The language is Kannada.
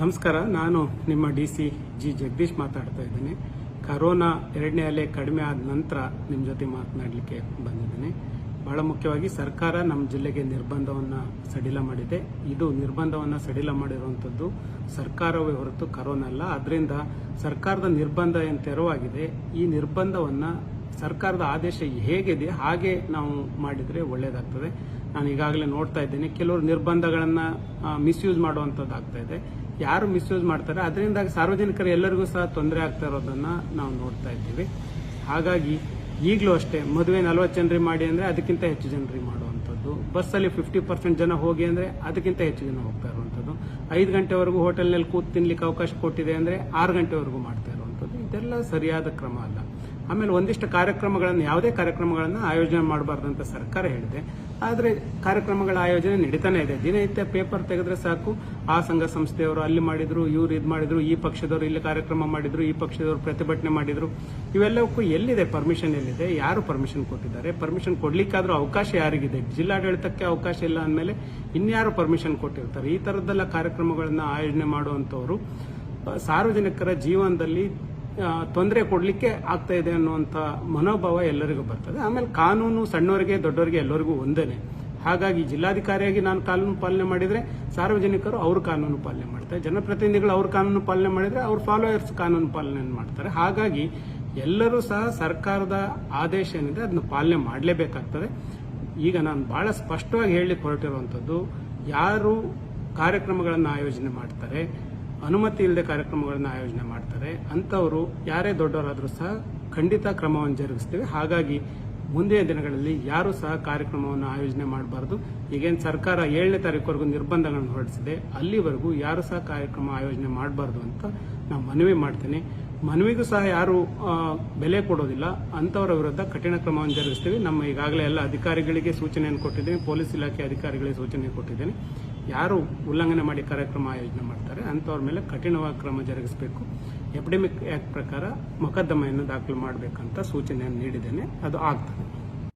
ನಮಸ್ಕಾರ. ನಾನು ನಿಮ್ಮ ಡಿ.ಸಿ. ಜಿ. ಜಗದೀಶ್ ಮಾತಾಡ್ತಾ ಇದ್ದೀನಿ. ಕರೋನಾ ಎರಡನೇ ಅಲೆ ಕಡಿಮೆ ಆದ ನಂತರ ನಿಮ್ಮ ಜೊತೆ ಮಾತನಾಡಲಿಕ್ಕೆ ಬಂದಿದ್ದೀನಿ. ಬಹಳ ಮುಖ್ಯವಾಗಿ ಸರ್ಕಾರ ನಮ್ಮ ಜಿಲ್ಲೆಗೆ ನಿರ್ಬಂಧವನ್ನು ಸಡಿಲ ಮಾಡಿದೆ. ಇದು ನಿರ್ಬಂಧವನ್ನು ಸಡಿಲ ಮಾಡಿರುವಂಥದ್ದು ಸರ್ಕಾರವೇ ಹೊರತು ಕರೋನಾ ಅಲ್ಲ. ಅದರಿಂದ ಸರ್ಕಾರದ ನಿರ್ಬಂಧ ಏನು ತೆರವಾಗಿದೆ. ಈ ನಿರ್ಬಂಧವನ್ನು ಸರ್ಕಾರದ ಆದೇಶ ಹೇಗಿದೆ ಹಾಗೆ ನಾವು ಮಾಡಿದರೆ ಒಳ್ಳೆಯದಾಗ್ತದೆ. ನಾನು ಈಗಾಗಲೇ ನೋಡ್ತಾ ಇದ್ದೀನಿ, ಕೆಲವರು ನಿರ್ಬಂಧಗಳನ್ನು ಮಿಸ್ಯೂಸ್ ಮಾಡುವಂಥದ್ದು ಆಗ್ತಾ ಇದೆ. ಯಾರು ಮಿಸ್ಯೂಸ್ ಮಾಡ್ತಾರೆ ಅದರಿಂದ ಸಾರ್ವಜನಿಕರು ಎಲ್ಲರಿಗೂ ಸಹ ತೊಂದರೆ ಆಗ್ತಾ ಇರೋದನ್ನು ನಾವು ನೋಡ್ತಾ ಇದ್ದೀವಿ. ಹಾಗಾಗಿ ಈಗಲೂ ಅಷ್ಟೇ ಮದುವೆ 40 ಜನರಿಗೆ ಮಾಡಿ ಅಂದರೆ ಅದಕ್ಕಿಂತ ಹೆಚ್ಚು ಜನರಿಗೆ ಮಾಡುವಂಥದ್ದು, ಬಸ್ಸಲ್ಲಿ 50% ಜನ ಹೋಗಿ ಅಂದರೆ ಅದಕ್ಕಿಂತ ಹೆಚ್ಚು ಜನ ಹೋಗ್ತಾ ಇರುವಂಥದ್ದು, 5 ಗಂಟೆವರೆಗೂ ಹೋಟೆಲ್ನಲ್ಲಿ ಕೂತು ತಿನ್ಲಿಕ್ಕೆ ಅವಕಾಶ ಕೊಟ್ಟಿದೆ ಅಂದರೆ 6 ಗಂಟೆವರೆಗೂ ಮಾಡ್ತಾ ಇರುವಂಥದ್ದು. ಇದೆಲ್ಲ ಸರಿಯಾದ ಕ್ರಮ ಅಲ್ಲ. ಆಮೇಲೆ ಒಂದಿಷ್ಟು ಕಾರ್ಯಕ್ರಮಗಳನ್ನು, ಯಾವುದೇ ಕಾರ್ಯಕ್ರಮಗಳನ್ನು ಆಯೋಜನೆ ಮಾಡಬಾರ್ದು ಅಂತ ಸರ್ಕಾರ ಹೇಳಿದೆ. ಆದರೆ ಕಾರ್ಯಕ್ರಮಗಳ ಆಯೋಜನೆ ನಡೀತಾನೆ ಇದೆ. ದಿನನಿತ್ಯ ಪೇಪರ್ ತೆಗೆದ್ರೆ ಸಾಕು, ಆ ಸಂಘ ಸಂಸ್ಥೆಯವರು ಅಲ್ಲಿ ಮಾಡಿದ್ರು, ಇವ್ರು ಇದು ಮಾಡಿದ್ರು, ಈ ಪಕ್ಷದವರು ಇಲ್ಲಿ ಕಾರ್ಯಕ್ರಮ ಮಾಡಿದ್ರು, ಈ ಪಕ್ಷದವರು ಪ್ರತಿಭಟನೆ ಮಾಡಿದ್ರು. ಇವೆಲ್ಲಕ್ಕೂ ಎಲ್ಲಿದೆ ಪರ್ಮಿಷನ್? ಎಲ್ಲಿದೆ? ಯಾರು ಪರ್ಮಿಷನ್ ಕೊಟ್ಟಿದ್ದಾರೆ? ಪರ್ಮಿಷನ್ ಕೊಡ್ಲಿಕ್ಕಾದ್ರೂ ಅವಕಾಶ ಯಾರಿಗಿದೆ? ಜಿಲ್ಲಾಡಳಿತಕ್ಕೆ ಅವಕಾಶ ಇಲ್ಲ ಅಂದಮೇಲೆ ಇನ್ಯಾರು ಪರ್ಮಿಷನ್ ಕೊಟ್ಟಿರ್ತಾರೆ? ಈ ತರದ್ದೆಲ್ಲ ಕಾರ್ಯಕ್ರಮಗಳನ್ನು ಆಯೋಜನೆ ಮಾಡುವಂತವರು ಸಾರ್ವಜನಿಕರ ಜೀವನದಲ್ಲಿ ತೊಂದರೆ ಕೊಡಲಿಕ್ಕೆ ಆಗ್ತಾ ಇದೆ ಅನ್ನುವಂಥ ಮನೋಭಾವ ಎಲ್ಲರಿಗೂ ಬರ್ತದೆ. ಆಮೇಲೆ ಕಾನೂನು ಸಣ್ಣವರಿಗೆ ದೊಡ್ಡವರಿಗೆ ಎಲ್ಲರಿಗೂ ಒಂದೇನೆ. ಹಾಗಾಗಿ ಜಿಲ್ಲಾಧಿಕಾರಿಯಾಗಿ ನಾನು ಕಾನೂನು ಪಾಲನೆ ಮಾಡಿದರೆ ಸಾರ್ವಜನಿಕರು ಅವ್ರ ಕಾನೂನು ಪಾಲನೆ ಮಾಡ್ತಾರೆ, ಜನಪ್ರತಿನಿಧಿಗಳು ಅವ್ರ ಕಾನೂನು ಪಾಲನೆ ಮಾಡಿದರೆ ಅವ್ರ ಫಾಲೋಯರ್ಸ್ ಕಾನೂನು ಪಾಲನೆ ಮಾಡ್ತಾರೆ. ಹಾಗಾಗಿ ಎಲ್ಲರೂ ಸಹ ಸರ್ಕಾರದ ಆದೇಶ ಏನಿದೆ ಅದನ್ನು ಪಾಲನೆ ಮಾಡಲೇಬೇಕಾಗ್ತದೆ. ಈಗ ನಾನು ಬಹಳ ಸ್ಪಷ್ಟವಾಗಿ ಹೇಳಲಿಕ್ಕೆ ಹೊರಟಿರುವಂಥದ್ದು, ಯಾರು ಕಾರ್ಯಕ್ರಮಗಳನ್ನು ಆಯೋಜನೆ ಮಾಡ್ತಾರೆ, ಅನುಮತಿ ಇಲ್ಲದೆ ಕಾರ್ಯಕ್ರಮಗಳನ್ನು ಆಯೋಜನೆ ಮಾಡ್ತಾರೆ, ಅಂಥವರು ಯಾರೇ ದೊಡ್ಡವರಾದರೂ ಸಹ ಖಂಡಿತ ಕ್ರಮವನ್ನು ಜರುಗಿಸ್ತೀವಿ. ಹಾಗಾಗಿ ಮುಂದಿನ ದಿನಗಳಲ್ಲಿ ಯಾರೂ ಸಹ ಕಾರ್ಯಕ್ರಮವನ್ನು ಆಯೋಜನೆ ಮಾಡಬಾರ್ದು. ಈಗೇನು ಸರ್ಕಾರ 7ನೇ ತಾರೀಕುವರೆಗೂ ನಿರ್ಬಂಧಗಳನ್ನು ಹೊರಡಿಸಿದೆ, ಅಲ್ಲಿವರೆಗೂ ಯಾರು ಸಹ ಕಾರ್ಯಕ್ರಮ ಆಯೋಜನೆ ಮಾಡಬಾರ್ದು ಅಂತ ನಾನು ಮನವಿ ಮಾಡ್ತೀನಿ. ಮನವಿಗೂ ಸಹ ಯಾರು ಬೆಲೆ ಕೊಡೋದಿಲ್ಲ, ಅಂಥವರ ವಿರುದ್ಧ ಕಠಿಣ ಕ್ರಮವನ್ನು ಜರುಗಿಸ್ತೀವಿ. ನಮ್ಮ ಈಗಾಗಲೇ ಎಲ್ಲ ಅಧಿಕಾರಿಗಳಿಗೆ ಸೂಚನೆಯನ್ನು ಕೊಟ್ಟಿದ್ದೀನಿ, ಪೊಲೀಸ್ ಇಲಾಖೆ ಅಧಿಕಾರಿಗಳಿಗೆ ಸೂಚನೆ ಕೊಟ್ಟಿದ್ದೀನಿ. ಯಾರು ಉಲ್ಲಂಘನೆ ಮಾಡಿ ಕಾರ್ಯಕ್ರಮ ಆಯೋಜನೆ ಮಾಡ್ತಾರೆ ಅಂಥವ್ರ ಮೇಲೆ ಕಠಿಣವಾಗಿ ಕ್ರಮ ಜರುಗಿಸಬೇಕು. ಎಪಿಡೆಮಿಕ್ ಆಕ್ಟ್ ಪ್ರಕಾರ ಮೊಕದ್ದಮೆಯನ್ನು ದಾಖಲು ಮಾಡಬೇಕಂತ ಸೂಚನೆಯನ್ನು ನೀಡಿದ್ದೇನೆ. ಅದು ಆಗ್ತದೆ.